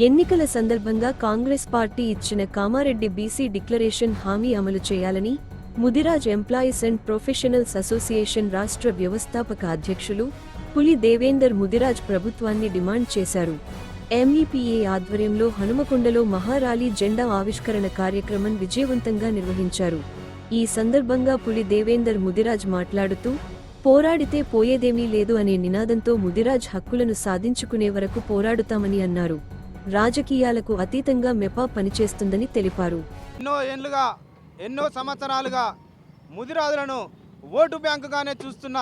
ఎన్నికల సందర్భంగా కాంగ్రెస్ పార్టీ ఇచ్చిన కామారెడ్డి బీసీ డిక్లరేషన్ హామీ అమలు చేయాలని Mudiraj employees and professionals association రాష్ట్ర వ్యవస్థాపక అధ్యక్షులు పులి దేవేందర్ ముదిరాజ్ ప్రభుత్వాన్ని డిమాండ్ చేశారు. ఎంఈపీఏ ఆధ్వర్యంలో హనుమకొండలో మహారాలీ జెండా ఆవిష్కరణ కార్యక్రమం విజయవంతంగా నిర్వహించారు. ఈ సందర్భంగా పులి దేవేందర్ ముదిరాజ్ మాట్లాడుతూ, పోరాడితే పోయేదేమీ లేదు అనే నినాదంతో ముదిరాజ్ హక్కులను సాధించుకునే వరకు పోరాడుతామని అన్నారు. రాజకీయాలకు అతీతంగా మెపా పనిచేస్తుందని తెలిపారు. ఎన్నో సంవత్సరాలుగా ముదిరాజులను ఓటు బ్యాంకుగానే చూస్తున్న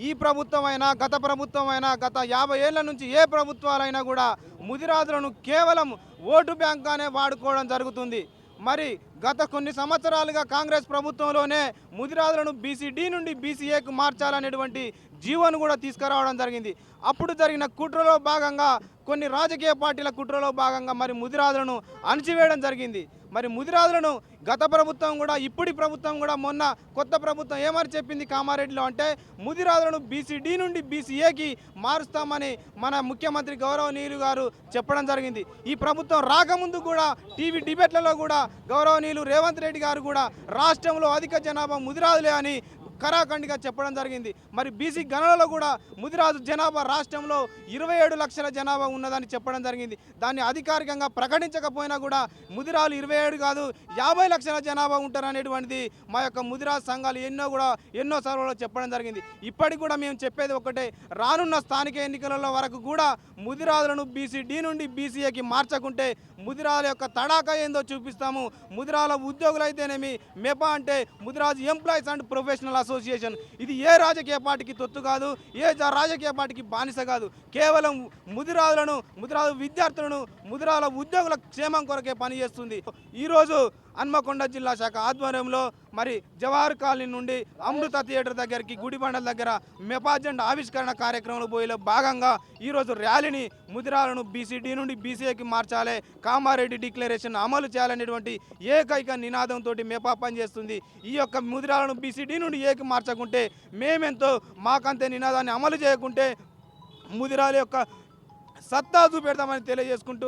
ఈ ప్రభుత్వమైనా గత ప్రభుత్వమైనా గత 50 ఏళ్ల నుంచి ఏ ప్రభుత్వాలైనా కూడా ముదిరాజులను కేవలం ఓటు బ్యాంకుగానే వాడుకోవడం జరుగుతుంది. మరి గత కొన్ని సంవత్సరాలుగా కాంగ్రెస్ ప్రభుత్వంలోనే ముదిరాజులను బీసీడీ నుండి బీసీఏకు మార్చాలనేటువంటి జీవోను కూడా తీసుకురావడం జరిగింది. అప్పుడు జరిగిన కుట్రలో భాగంగా కొన్ని రాజకీయ పార్టీల కుట్రలో భాగంగా మరి ముదిరాజులను అణచివేయడం జరిగింది. మరి ముదిరాజులను గత ప్రభుత్వం కూడా ఇప్పటి ప్రభుత్వం కూడా మొన్న కొత్త ప్రభుత్వం ఏమని చెప్పింది కామారెడ్డిలో అంటే ముదిరాజులను బీసీడీ నుండి బీసీఏకి మారుస్తామని మన ముఖ్యమంత్రి గౌరవనీయులు గారు చెప్పడం జరిగింది. ఈ ప్రభుత్వం రాకముందు కూడా టీవీ డిబేట్లలో కూడా గౌరవనీయులు రేవంత్ రెడ్డి గారు కూడా రాష్ట్రంలో అధిక జనాభా ముదిరాజులే అని కరాఖండిగా చెప్పడం జరిగింది. మరి బీసీ గణనలో కూడా ముదిరాజు జనాభా రాష్ట్రంలో 27 లక్షల జనాభా ఉన్నదని చెప్పడం జరిగింది. దాన్ని అధికారికంగా ప్రకటించకపోయినా కూడా ముదిరాజులు 27 కాదు 50 లక్షల జనాభా ఉంటారనేటువంటిది మా యొక్క ముదిరాజు సంఘాలు ఎన్నో సర్వలో చెప్పడం జరిగింది. ఇప్పటికి కూడా మేము చెప్పేది ఒకటే, రానున్న స్థానిక ఎన్నికలలో వరకు కూడా ముదిరాజులను బీసీడీ నుండి బీసీఏకి మార్చకుంటే ముదిరాజుల యొక్క తడాకా ఏందో చూపిస్తాము. ముదిరాజుల ఉద్యోగులైతేనేమి మెపా అంటే Mudiraju employees and professional association, ఇది ఏ రాజకీయ పార్టీకి తొత్తు కాదు, ఏ రాజకీయ పార్టీకి బానిస కాదు. కేవలం ముదిరాజు విద్యార్థులను ముదిరాజుల ఉద్యోగుల క్షేమం కొరకే పనిచేస్తుంది. ఈరోజు హన్మకొండ జిల్లా శాఖ ఆధ్వర్యంలో మరి జవహర్ కాలనీ నుండి అమృత థియేటర్ దగ్గరికి గుడిబండల దగ్గర మెపా జెండా ఆవిష్కరణ కార్యక్రమంలో పోయేలో భాగంగా ఈరోజు ర్యాలీని ముదిరాలను బీసీడీ నుండి బీసీఏకి మార్చాలి, కామారెడ్డి డిక్లరేషన్ అమలు చేయాలనేటువంటి ఏకైక నినాదంతో మెపా పనిచేస్తుంది. ఈ యొక్క ముదిరాలను బీసీడీ నుండి ఏకి మార్చకుంటే మేమెంతో మాకంతే నినాదాన్ని అమలు చేయకుంటే ముదిరాల యొక్క సత్తా చూపెడతామని తెలియజేసుకుంటూ